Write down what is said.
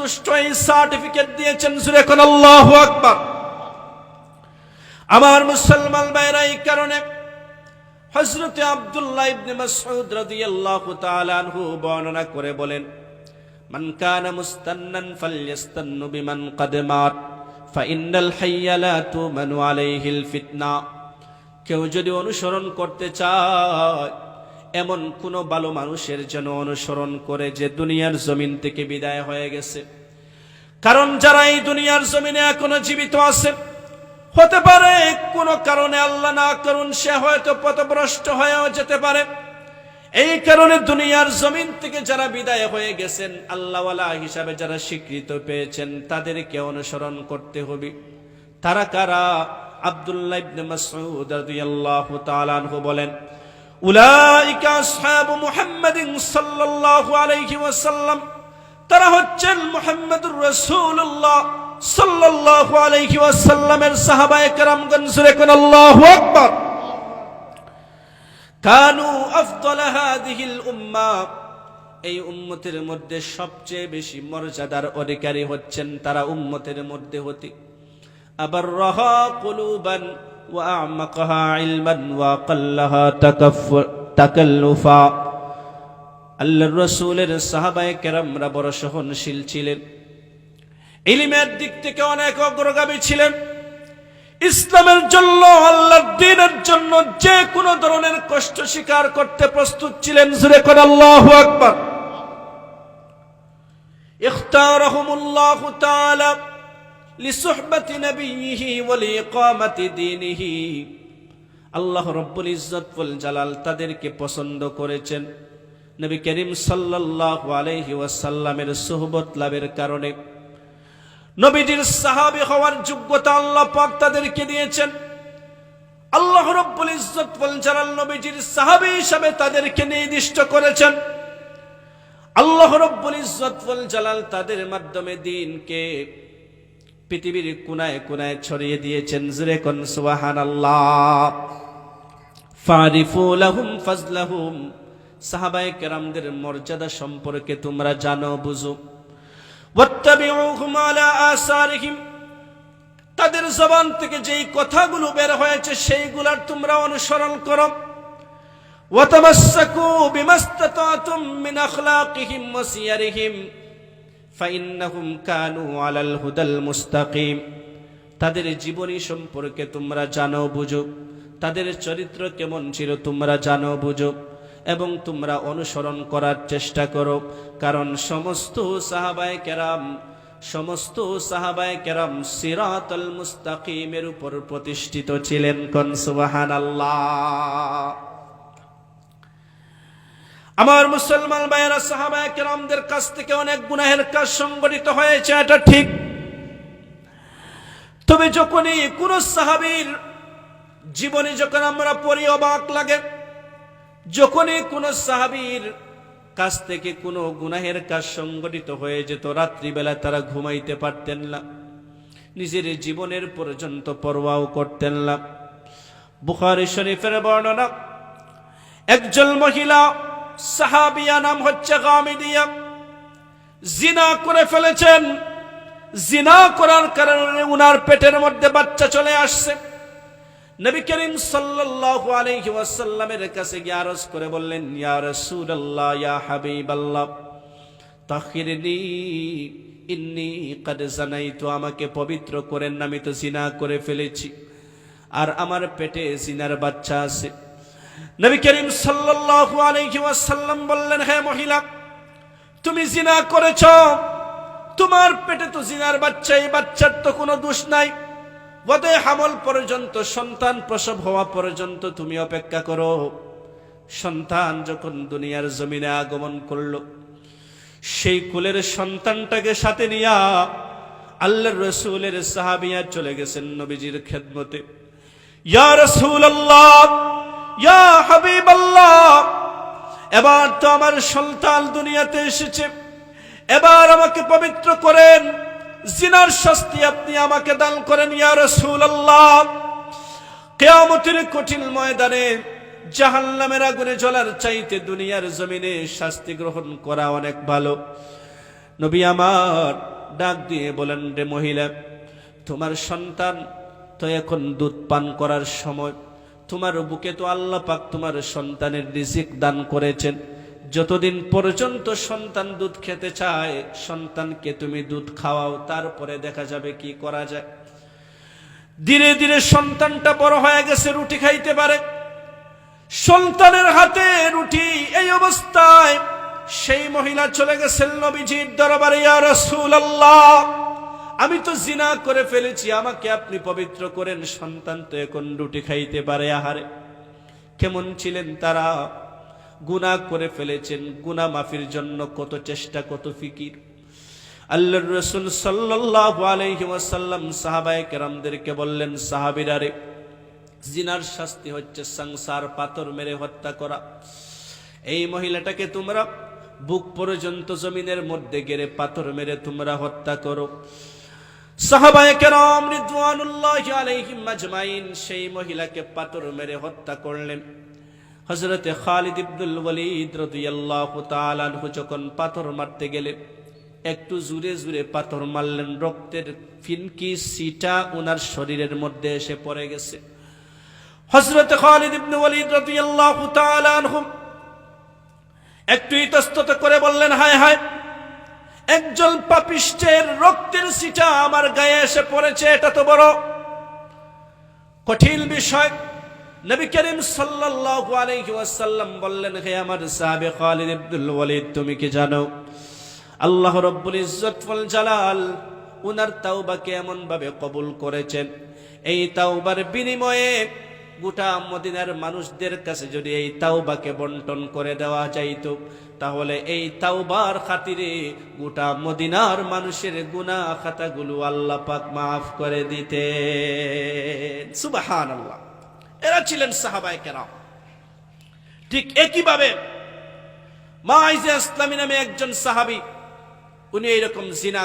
সন্তুষ্ট এই সার্টিফিকেট দিয়েছেন। জোরে কোন আল্লাহু আকবার। আমার মুসলমান ভাইরা, এই কারণে হযরত আব্দুল্লাহ ইবনে মাসউদ রাদিয়াল্লাহু তাআলা আনহু বর্ণনা করে বলেন, মান কানা মুস্তান্নান ফালইস্তান্নু বিমান ক্বাদ মাত ফাইন্নাল হাইয়া লা তুমানু আলাইহিল ফিতনা। কেউ যদি অনুসরণ করতে চায়, এমন কোন ভালো মানুষের যেন অনুসরণ করে যে দুনিয়ার জমিন থেকে বিদায় হয়ে গেছে। কারণ যারা এই দুনিয়ার জমিনে এখনো জীবিত আছে, হতে পারে কোন কারণে, আল্লাহ না করুন, সে হয়তো পথভ্রষ্ট হয়েও যেতে পারে। এই কারণে দুনিয়ার জমিন থেকে যারা বিদায় হয়ে গেছেন, আল্লাহওয়ালা হিসাবে যারা স্বীকৃত পেয়েছেন, তাদেরকে অনুসরণ করতে হবে। তারা কারা? আব্দুল্লাহ ইবনে মাসউদ রাদিয়াল্লাহু তাআলা আনহু বলেন, উলাইকা আসহাবু মুহাম্মাদিন সাল্লাল্লাহু আলাইহি ওয়াসাল্লাম। তারা হচ্ছেন মুহাম্মদুর রাসূলুল্লাহ সাল্লাল্লাহু আলাইহি ওয়াসাল্লামের সাহাবায়ে কেরামগণ। জোরে কোন আল্লাহু আকবার। কানু আফদাল হাযিহিল উম্মাহ। এই উম্মতের মধ্যে সবচেয়ে বেশি মর্যাদার অধিকারী হচ্ছেন তারা উম্মতের মধ্যে হতে। আবাররাহা কুলুবান ওয়া আমাকাহা ইলমান ওয়া আকাল্লাহা তাকাল্লুফা। আল্লাহর রাসূলের সাহাবায়ে কেরামরা বড় সহনশীল ছিলেন, ইলমের দিক থেকে অনেক অগ্রগামী ছিলেন। ইসলামের জন্য, আল্লাহর দ্বীনের জন্য যে কোনো ধরনের কষ্ট স্বীকার করতে প্রস্তুত ছিলেন। জোরে কোন আল্লাহু আকবার। ইখতারাহুমুল্লাহু তাআলা লিসুহবাতি নবিয়িহি ওয়া লিইকামাতি দীনিহি। আল্লাহ রাব্বুল ইজ্জত ওয়াল জালাল তাদেরকে পছন্দ করেছেন নবী করিম সাল্লাল্লাহু আলাইহি ওয়াসাল্লামের সুহবত লাভের কারণে। নবীজির সাহাবী হওয়ার যোগ্যতা আল্লাহ পাক তাদেরকে দিয়েছেন। আল্লাহ রাব্বুল ইজ্জত ওয়াল জালাল নবীজির সাহাবী হিসেবে তাদেরকে নির্দিষ্ট করেছেন। আল্লাহ রাব্বুল ইজ্জত ওয়াল জালাল তাদের মাধ্যমে দ্বীনকে পৃথিবীর কোনায় কোনায় ছড়িয়ে দিয়েছেন। জোরে কোন সুবহানাল্লাহ। ফারিফু লাহুম ফাজলাহুম। সাহাবায়ে কেরামদের মর্যাদা সম্পর্কে তোমরা জানো, বুঝো। ওয়াত্তাবিউহুম আলা আসারিহিম। তাদের জবান থেকে যেই কথাগুলো বের হয়েছে সেইগুলার তোমরা অনুসরণ করো। ওয়াতামাসসাকু বিমাস্তাতাতুম মিন আখলাকিহিম ওয়া সিয়ারিহিম ফাইন্নাহুম কানু আলাল হুদাল মুস্তাকিম। তাদের জীবনী সম্পর্কে তোমরা জানো, বুঝো। তাদের চরিত্র কেমন ছিল তোমরা জানো, বুঝো, এবং তোমরা অনুসরণ করার চেষ্টা করো। কারণ সমস্ত সাহাবায়ে কেরাম সিরাতুল মুস্তাকিমের উপর প্রতিষ্ঠিত ছিলেন। কোন সুবহানাল্লাহ। আমার মুসলমান ভাইয়েরা, সাহাবায়ে কেরামদের কাছ থেকে অনেক গুনাহের কাজ সংগঠিত হয়েছে, এটা ঠিক। তবে যখনই কোন সাহাবীর জীবনে যখন আমরা পড়ি, অবাক লাগে। যখনই কোন সাহাবীর কাছ থেকে কোনো গুনাহের কাজ সংগঠিত হয়ে যেত, রাত্রিবেলা তারা ঘুমাইতে পারতেন না, নিজের জীবনের পর্যন্ত পরোয়াও করতেন না। বুখারী শরীফের বর্ণনা, একজন মহিলা সাহাবিয়া, নাম হচ্ছে গামিদিয়া, জিনা করে ফেলেছেন। জিনা করার কারণে উনার পেটের মধ্যে বাচ্চা চলে আসছে। নবী করিম সাল্লাল্লাহু আলাইহি ওয়াসাল্লামের কাছে গিয়ে আরজ করে বললেন, ইয়া রাসূলুল্লাহ, ইয়া হাবিবাল্লাহ, তাহিরনি ইন্নী কাদ জানাইতু। আমাকে পবিত্র করেন, আমি তো জিনা করে ফেলেছি, আর আমার পেটে জিনার বাচ্চা আছে। নবী করিম সাল্লাল্লাহু আলাইহি ওয়াসাল্লাম বললেন, হে মহিলা, তুমি জিনা করেছো, তোমার পেটে তো জিনার বাচ্চা, এই বাচ্চার তো কোনো দোষ নাই। ওয়াদে হামল পর্যন্ত, সন্তান প্রসব হওয়া পর্যন্ত তুমি অপেক্ষা করো। সন্তান যখন দুনিয়ার জমিনে আগমন করলো, সেই কুলের সন্তানটাকে সাথে নিয়া আল্লাহর রাসূলের সাহাবিয়া চলে গেছেন নবীজির খেদমতে। ইয়া রাসূলুল্লাহ, ইয়া হাবিবাল্লাহ, এবার তো আমার সন্তান দুনিয়াতে এসেছে, এবার আমাকে পবিত্র করেন, জিনার শাস্তি আপনি আমাকে দান করেন ইয়া রাসূলুল্লাহ। কিয়ামতের কঠিন ময়দানে জাহান্নামের আগুনে জ্বলার চাইতে দুনিয়ার জমিনে শাস্তি গ্রহণ করা অনেক ভালো। নবী আমার ডাক দিয়ে বলেন, রে মহিলা, তোমার সন্তান তো এখন দুধ পান করার সময়, তোমার বুকে তো আল্লাহ পাক তোমার সন্তানের রিজিক দান করেছেন, যতদিন পর্যন্ত সন্তান দুধ খেতে চায় সন্তানকে তুমি দুধ খাওয়াও, তারপরে দেখা যাবে কি করা যায়। ধীরে ধীরে সন্তানটা বড় হয়ে গেছে, রুটি খাইতে পারে, সন্তানের হাতে রুটি। এই অবস্থায় সেই মহিলা চলে গেছেন নবীজির দরবারে, ইয়া রাসূলুল্লাহ, আমি তো জিনা করে ফেলেছি, আমাকে আপনি পবিত্র করেন, সন্তান তো এখন রুটি খাইতে পারে। আহারে কেমন ছিলেন তারা, গুনাহ করে ফেলেছেন, গুনাহ মাফির জন্য কত চেষ্টা, কত ফিকির। আল্লাহর রাসূল সাল্লাল্লাহু আলাইহি ওয়াসাল্লাম সাহাবায়ে কেরামদেরকে বললেন, সাহাবীরা রে, জিনার শাস্তি হচ্ছে সংসার পাথর মেরে হত্যা করা। এই মহিলাটাকে তোমরা বুক পর্যন্ত জমিনের মধ্যে গেড়ে পাথর মেরে তোমরা হত্যা করো। সাহাবায়ে কেরাম রিদওয়ানুল্লাহি আলাইহিম আজমাইন সেই মহিলাকে পাথর মেরে হত্যা করলেন। হযরতে খালিদ ইবনুল ওয়ালিদ রাদিয়াল্লাহু তাআলা আনহু যখন পাথর মারতে গেলেন, একটু জোরে জোরে পাথর মারলেন, রক্তের ফিনকি সিটা ওনার শরীরের মধ্যে এসে পড়ে গেছে। হযরতে খালিদ ইবনে ওয়ালিদ রাদিয়াল্লাহু তাআলা আনহু একটু ইতস্তত করে বললেন, হায় হায়, একজন পাপিষ্টের রক্তের সিটা আমার গায়ে এসে পড়েছে, এটা তো বড় কঠিন বিষয়। নবী করিম সাল্লাল্লাহু আলাইহি ওয়াসাল্লাম বললেন, হে আমার সাহাবী খালিদ ইবনুল ওয়ালিদ, তুমি কি জানো আল্লাহ রাব্বুল ইজ্জত ওয়াল জালাল উনার তাওবাকে এমন ভাবে কবুল করেছেন, এই তাওবার বিনিময়ে গোটা মদিনার মানুষদের কাছে যদি এই তাওবাকে বন্টন করে দেওয়া যাইতো, তাহলে এই তাওবার খাতিরে গোটা মদিনার মানুষের গুনাহ খাতাগুলো আল্লাহ পাক মাফ করে দিতেন। সুবহানাল্লাহ। এরা ছিলেন সাহাবায়ে কেরাম। ঠিক একই ভাবে মাইজে ইসলামী নামে একজন সাহাবী, উনি এইরকম জিনা